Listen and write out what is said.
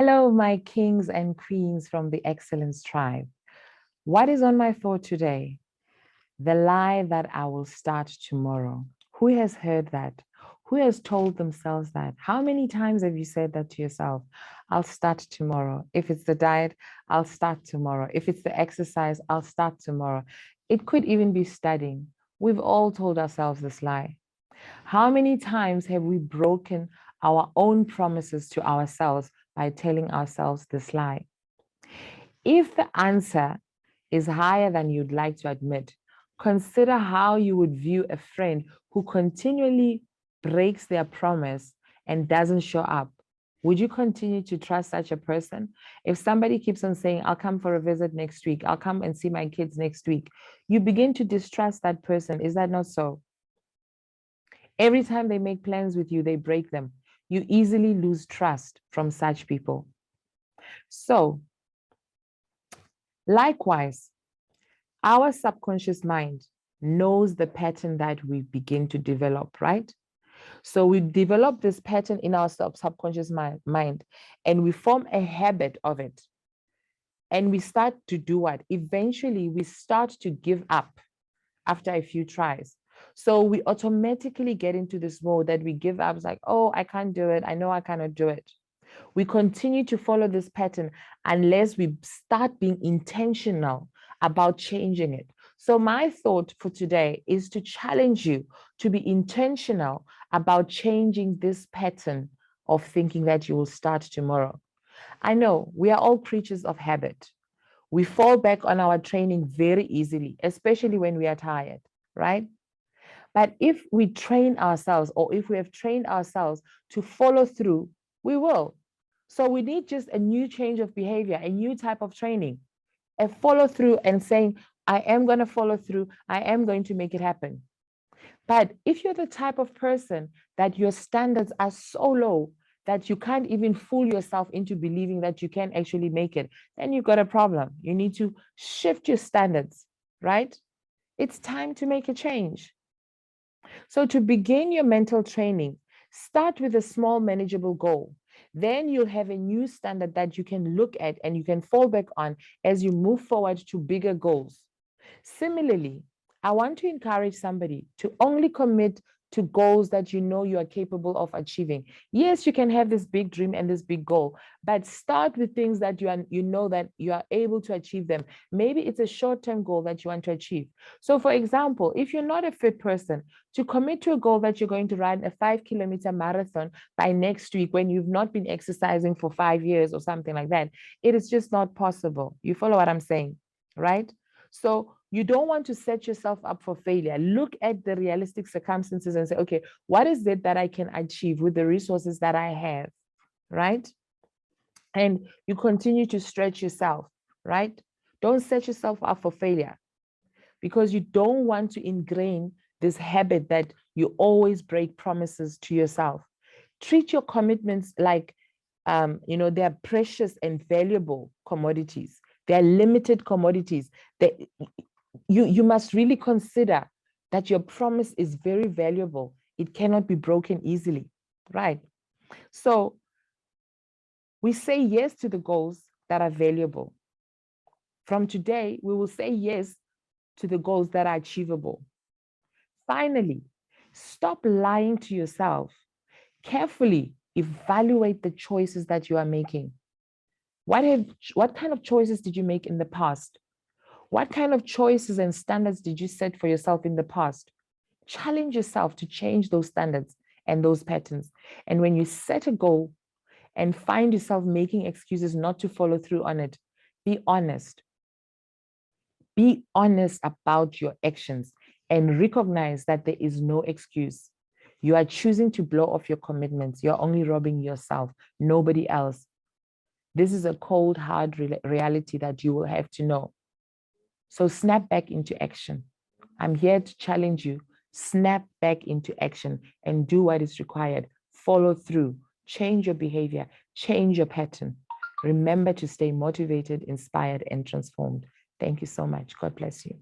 Hello, my kings and queens from the Excellence Tribe. What is on my thought today? The lie that I will start tomorrow. Who has heard that? Who has told themselves that? How many times have you said that to yourself? I'll start tomorrow. If it's the diet, I'll start tomorrow. If it's the exercise, I'll start tomorrow. It could even be studying. We've all told ourselves this lie. How many times have we broken our own promises to ourselves by telling ourselves this lie? If the answer is higher than you'd like to admit, consider how you would view a friend who continually breaks their promise and doesn't show up. Would you continue to trust such a person? If somebody keeps on saying, I'll come for a visit next week, I'll come and see my kids next week, you begin to distrust that person. Is that not so? Every time they make plans with you, they break them. You easily lose trust from such people. So, likewise, our subconscious mind knows the pattern that we begin to develop, right? So we develop this pattern in our subconscious mind, and we form a habit of it. And we start to do what? Eventually, we start to give up after a few tries. So we automatically get into this mode that we give up. It's like, oh, I can't do it. I know I cannot do it. We continue to follow this pattern unless we start being intentional about changing it. So my thought for today is to challenge you to be intentional about changing this pattern of thinking that you will start tomorrow. I know we are all creatures of habit. We fall back on our training very easily, especially when we are tired, right? But if we train ourselves, or if we have trained ourselves to follow through, we will. So we need just a new change of behavior, a new type of training, a follow through and saying, I am going to follow through. I am going to make it happen. But if you're the type of person that your standards are so low that you can't even fool yourself into believing that you can actually make it, then you've got a problem. You need to shift your standards, right? It's time to make a change. So to begin your mental training, start with a small manageable goal. Then you'll have a new standard that you can look at and you can fall back on as you move forward to bigger goals. Similarly, I want to encourage somebody to only commit to goals that you know you are capable of achieving. Yes, you can have this big dream and this big goal, but start with things that you know that you are able to achieve them. Maybe it's a short-term goal that you want to achieve. So for example, if you're not a fit person, to commit to a goal that you're going to run a 5-kilometer marathon by next week when you've not been exercising for 5 years or something like that, it is just not possible. You follow what I'm saying, right? So you don't want to set yourself up for failure. Look at the realistic circumstances and say, okay, what is it that I can achieve with the resources that I have, right? And you continue to stretch yourself, right? Don't set yourself up for failure because you don't want to ingrain this habit that you always break promises to yourself. Treat your commitments like, they're precious and valuable commodities. They're limited commodities. You must really consider that your promise is very valuable. It cannot be broken easily, right? So we say yes to the goals that are valuable. From today, we will say yes to the goals that are achievable. Finally, stop lying to yourself. Carefully evaluate the choices that you are making. What kind of choices did you make in the past? What kind of choices and standards did you set for yourself in the past? Challenge yourself to change those standards and those patterns. And when you set a goal and find yourself making excuses not to follow through on it, be honest. Be honest about your actions and recognize that there is no excuse. You are choosing to blow off your commitments. You're only robbing yourself, nobody else. This is a cold, hard reality that you will have to know. So snap back into action. I'm here to challenge you. Snap back into action and do what is required. Follow through. Change your behavior. Change your pattern. Remember to stay motivated, inspired, and transformed. Thank you so much. God bless you.